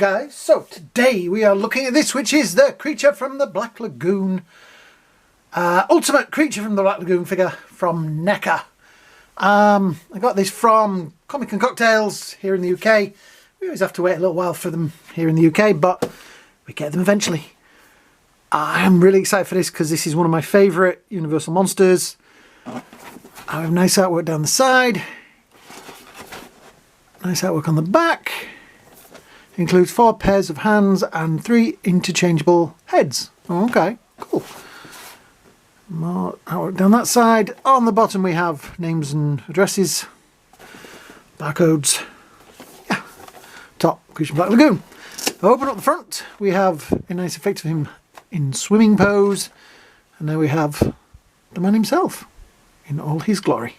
guys, so today we are looking at this, which is the Creature from the Black Lagoon, Ultimate Creature from the Black Lagoon figure from NECA. I got this from Comic and Cocktails here in the UK. We always have to wait a little while for them here in the UK, but we get them eventually. I'm really excited for this because this is one of my favourite Universal monsters. I have nice artwork down the side, nice artwork on the back. Includes 4 pairs of hands and 3 interchangeable heads. Oh, okay, cool. More artwork down that side. On the bottom we have names and addresses, barcodes. Yeah, top, Creature from Black Lagoon. Open up the front, we have a nice effect of him in swimming pose, and there we have the man himself in all his glory.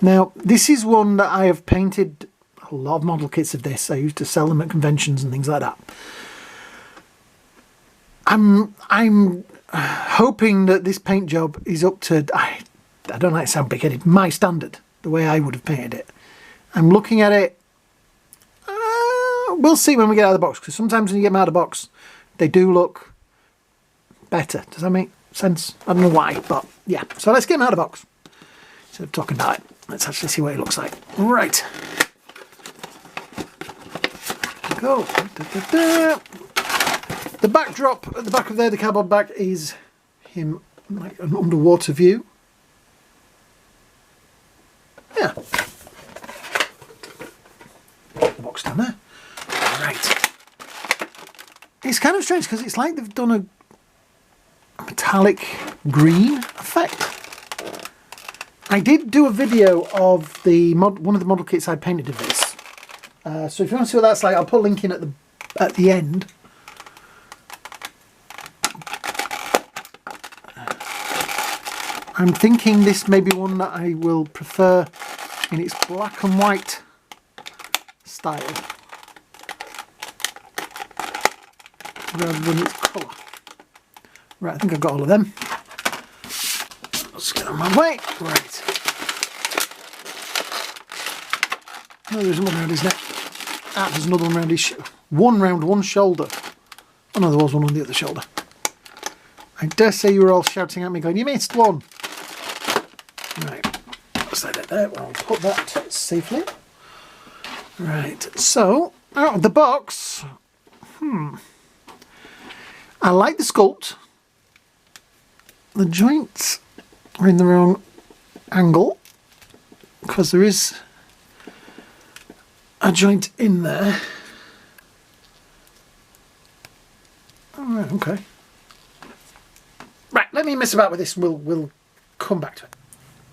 Now this is one that I have painted a lot of model kits of this. I used to sell them at conventions and things like that. I'm hoping that this paint job is up to, I don't like to sound big-headed, my standard, the way I would have painted it. I'm looking at it, we'll see when we get out of the box, because sometimes when you get them out of the box, they do look better. Does that make sense? I don't know why, but yeah. So let's get them out of the box. Instead of talking about it, let's actually see what it looks like. Right. Go. The backdrop at the back of there, the cardboard back, is him like an underwater view. Yeah. The box down there. Right. It's kind of strange because it's like they've done a metallic green effect. I did do a video of one of the model kits I painted of this. So if you want to see what that's like, I'll put a link in at the end. I'm thinking this may be one that I will prefer in its black and white style rather than its colour. Right, I think I've got all of them. Let's get on my way. Right. Oh, there's one around his neck. Ah, there's another one around his one round one shoulder. Oh no, there was one on the other shoulder. I dare say you were all shouting at me going, you missed one. Right, slide that there. Well, I'll put that safely. Right, so out of the box. I like the sculpt. The joints are in the wrong angle because there is a joint in there. Alright, okay. Right, let me mess about with this and we'll come back to it.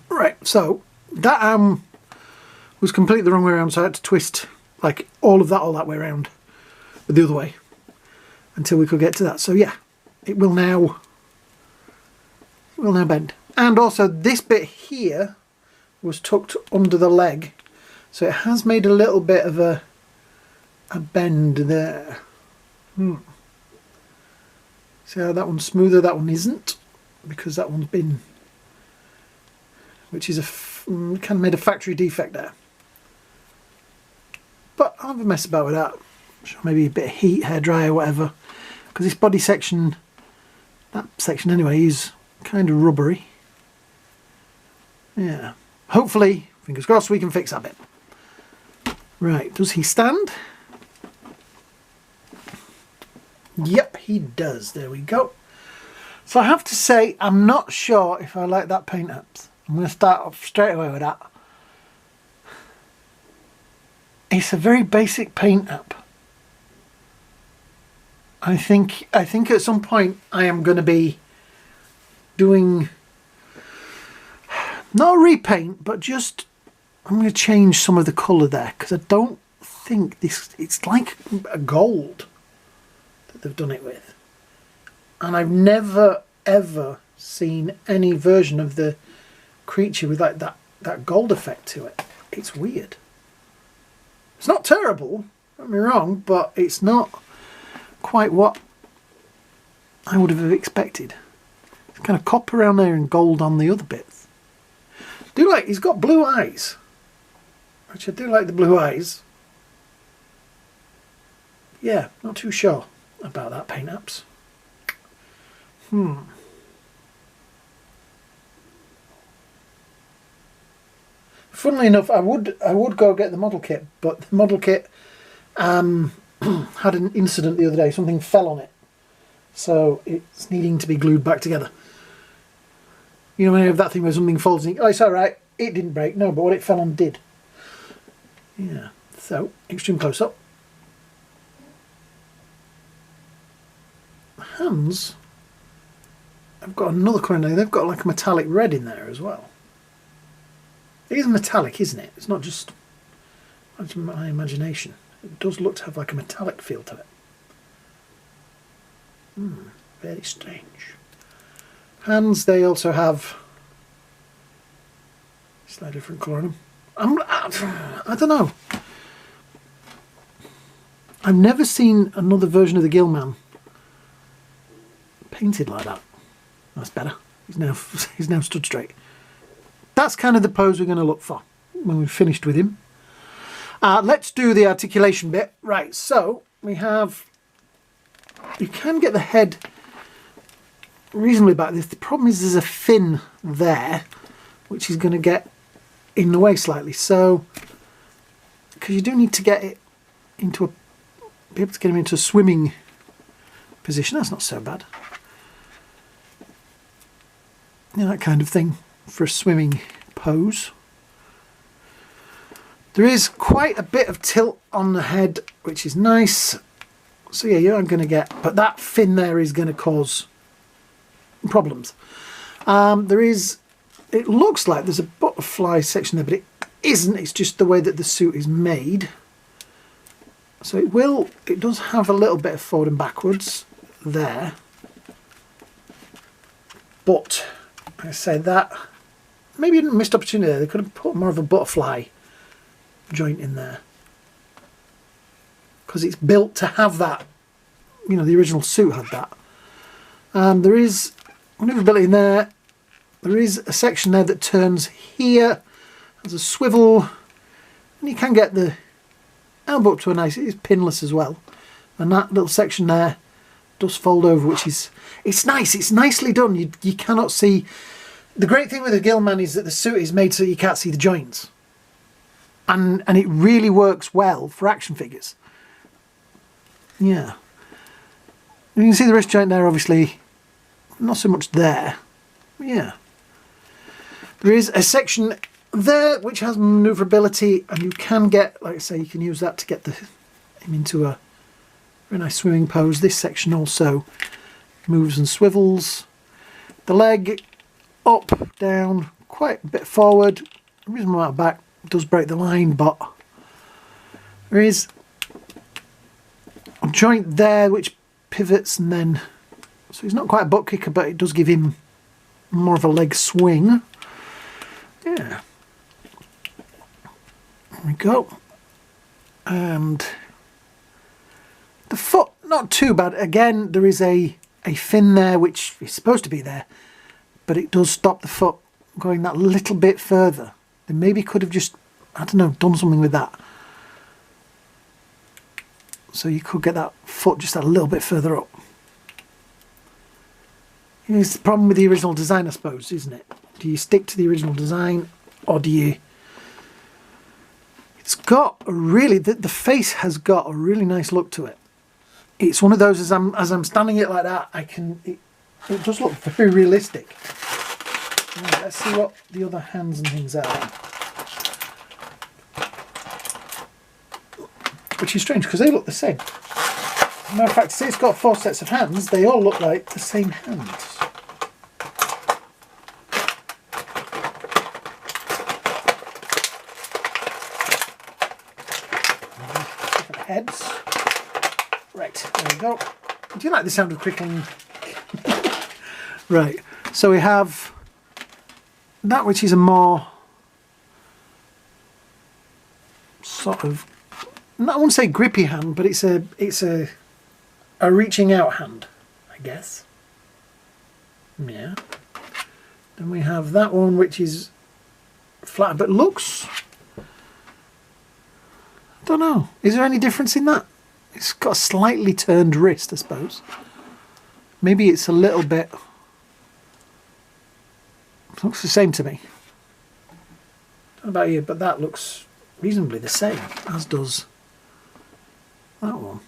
Right, so that arm was completely the wrong way around, so I had to twist like all that way around, but the other way, until we could get to that. So yeah, it will now bend. And also this bit here was tucked under the leg, so it has made a little bit of a bend there. See how that one's smoother, that one isn't, because that one's been, which is kind of made a factory defect there. But I'll have a mess about with that. Maybe a bit of heat, hairdryer, whatever, because this body section, that section anyway, is kind of rubbery. Yeah, hopefully, fingers crossed, we can fix that bit. Right, does he stand? Yep, he does. There we go. So I have to say, I'm not sure if I like that paint up. I'm going to start off straight away with that. It's a very basic paint up. I think at some point I am going to be doing not a repaint, but just I'm going to change some of the colour there, because I don't think it's like a gold that they've done it with, and I've never ever seen any version of the creature with like that gold effect to it. It's weird. It's not terrible, don't get me wrong, but it's not quite what I would have expected. It's kind of copper around there and gold on the other bits. Do like he's got blue eyes, which I do like the blue eyes. yeah, not too sure about that paint apps. Funnily enough, I would go get the model kit, but the model kit had an incident the other day. Something fell on it, so it's needing to be glued back together. You know when you have that thing where something falls and oh, it's alright, it didn't break. No, but what it fell on did. Yeah, so extreme close-up. The hands, I've got another colour now. They've got like a metallic red in there as well. It is metallic, isn't it? It's not just my imagination. It does look to have like a metallic feel to it. Very strange. Hands, they also have a slightly different colour on them. I don't know. I've never seen another version of the Gillman painted like that. That's better. He's now stood straight. That's kind of the pose we're going to look for when we've finished with him. Let's do the articulation bit. Right, so we have... You can get the head reasonably back. The problem is there's a fin there, which is going to get in the way slightly. So, because you do need to get it into a... be able to get him into a swimming position. That's not so bad. You know, that kind of thing for a swimming pose. There is quite a bit of tilt on the head, which is nice. So yeah, you are going to get, but that fin there is going to cause problems. It looks like there's a butterfly section there, but it isn't. It's just the way that the suit is made. So it does have a little bit of forward and backwards there. But like I said, that maybe a missed opportunity there. They could have put more of a butterfly joint in there, because it's built to have that. You know, the original suit had that. There is maneuverability in there. There is a section there that turns here. There's a swivel, and you can get the elbow up to a nice. It is pinless as well, and that little section there does fold over, which is it's nice. It's nicely done. You cannot see. The great thing with the Gillman is that the suit is made so you can't see the joints, and it really works well for action figures. Yeah, you can see the wrist joint there. Obviously, not so much there. Yeah, there is a section there which has manoeuvrability, and you can get, like I say, you can use that to get him into a very nice swimming pose. This section also moves and swivels. The leg up, down, quite a bit forward, a reasonable amount back. Does break the line, but there is a joint there which pivots, and then so he's not quite a butt kicker, but it does give him more of a leg swing. Yeah, there we go. And the foot, not too bad. Again, there is a fin there which is supposed to be there, but it does stop the foot going that little bit further. They maybe could have just, I don't know, done something with that. So you could get that foot just a little bit further up. It's the problem with the original design, I suppose, isn't it? Do you stick to the original design, or do you... It's got a really... The face has got a really nice look to it. It's one of those, as I'm standing it like that, it does look very realistic. Right, let's see what the other hands and things are. Which is strange, because they look the same. As a matter of fact, see, it's got 4 sets of hands. They all look like the same hands. Different heads. Right, there we go. Do you like the sound of crickling? Right, so we have that which is a more sort of, I wouldn't say grippy hand, but it's a reaching out hand, I guess. Yeah. Then we have that one which is flat, but looks, I don't know, is there any difference in that? It's got a slightly turned wrist, I suppose. Maybe it's a little bit... It looks the same to me. I don't know about you, but that looks reasonably the same, as does that one.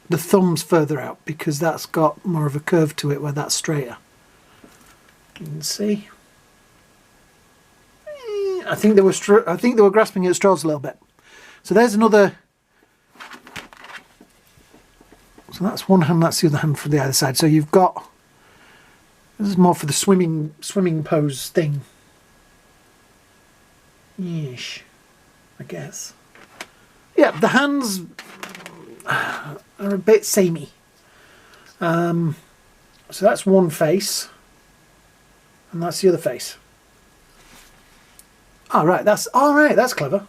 The thumb's further out because that's got more of a curve to it where that's straighter. You can see. I think they were grasping at straws a little bit. So there's another. So that's one hand, that's the other hand from the other side. So you've got. This is more for the swimming pose thing. Yeesh, I guess. Yeah, the hands are a bit samey. So that's one face, and that's the other face. Alright, that's clever.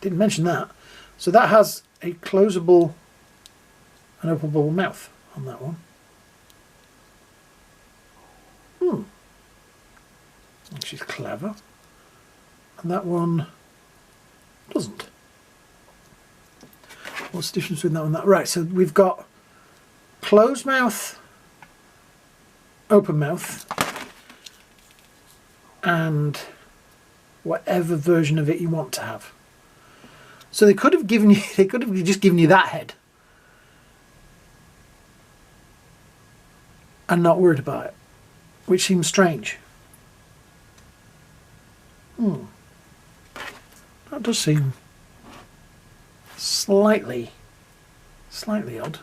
Didn't mention that. So that has a closable and openable mouth on that one. Which is clever. And that one doesn't. What's the difference between that and that? Right, so we've got closed mouth, open mouth, and whatever version of it you want to have. So they could have just given you that head and not worried about it, which seems strange. That does seem slightly odd.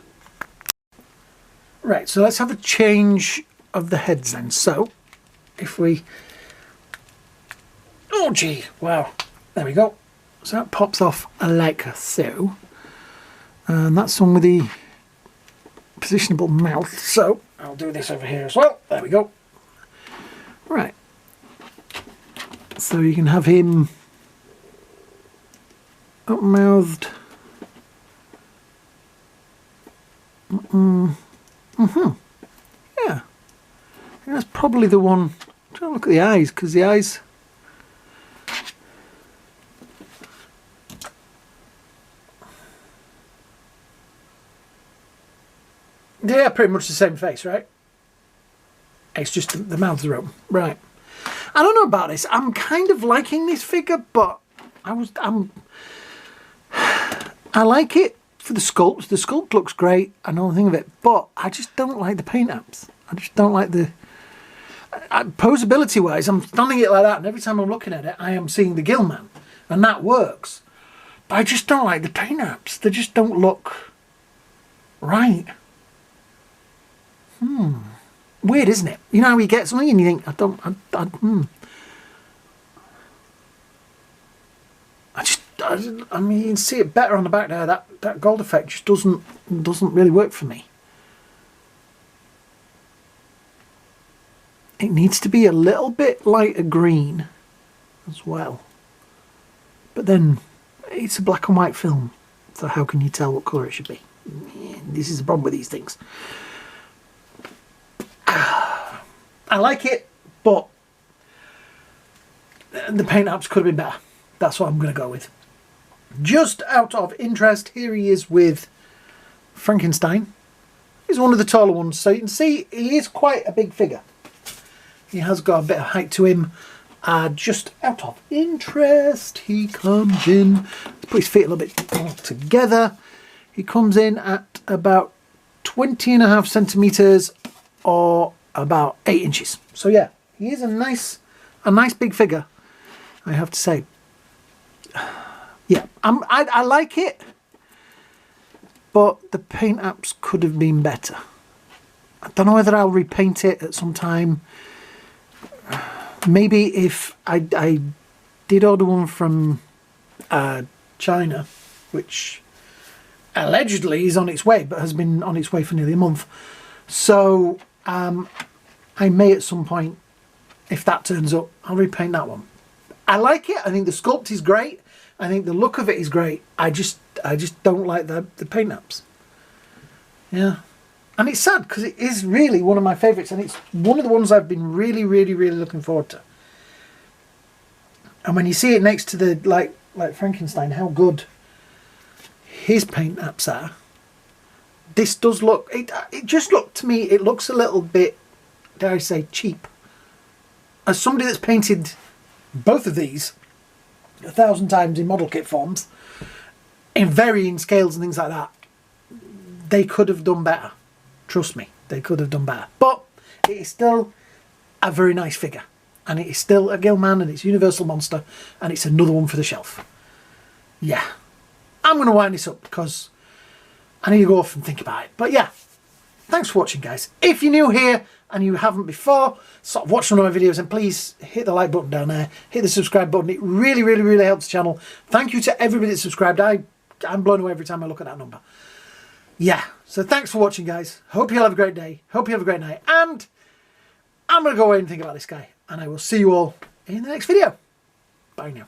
Right, so let's have a change of the heads then. So if we, oh gee, wow, there we go. So that pops off like so. And that's one with the positionable mouth. So I'll do this over here as well. There we go. Right. So you can have him up-mouthed. Yeah. I think that's probably the one. I'm trying to look at the eyes, because the eyes... They're pretty much the same face, right? It's just the mouths are open. Right. I don't know about this. I'm kind of liking this figure, but I like it for the sculpt. The sculpt looks great, I know the thing of it, but I just don't like the paint apps. I just don't like the... Poseability wise, I'm standing it like that, and every time I'm looking at it, I am seeing the Gillman, and that works. But I just don't like the paint apps. They just don't look right. Weird, isn't it? You know how you get something and you think, I mean, you can see it better on the back there. That gold effect just doesn't really work for me. It needs to be a little bit lighter green as well. But then it's a black and white film, so how can you tell what colour it should be? This is the problem with these things. I like it, but the paint apps could have been better. That's what I'm going to go with. Just out of interest, here he is with Frankenstein. He's one of the taller ones, so you can see he is quite a big figure. He has got a bit of height to him. Just out of interest, he comes in. Let's put his feet a little bit more together. He comes in at about 20.5 centimetres or about 8 inches. So yeah, he is a nice big figure, I have to say. Yeah, I like it, but the paint apps could have been better. I don't know whether I'll repaint it at some time. Maybe if I did order one from China, which allegedly is on its way, but has been on its way for nearly a month. So I may at some point, if that turns up, I'll repaint that one. I like it. I think the sculpt is great. I think the look of it is great. I just don't like the paint apps. Yeah. And it's sad because it is really one of my favourites, and it's one of the ones I've been really looking forward to. And when you see it next to the like Frankenstein, how good his paint apps are. This does look, it just looked to me, it looks a little bit, dare I say, cheap. As somebody that's painted both of these 1,000 times in model kit forms, in varying scales and things like that, they could have done better. Trust me, they could have done better. But it is still a very nice figure. And it is still a Gillman, and it's Universal Monster, and it's another one for the shelf. Yeah. I'm going to wind this up because I need to go off and think about it. But yeah, thanks for watching, guys. If you're new here and you haven't before, sort of watched one of my videos, and please hit the like button down there. Hit the subscribe button. It really, really, really helps the channel. Thank you to everybody that subscribed. I'm blown away every time I look at that number. Yeah. So thanks for watching, guys. Hope you'll have a great day. Hope you have a great night. And I'm going to go away and think about this guy. And I will see you all in the next video. Bye now.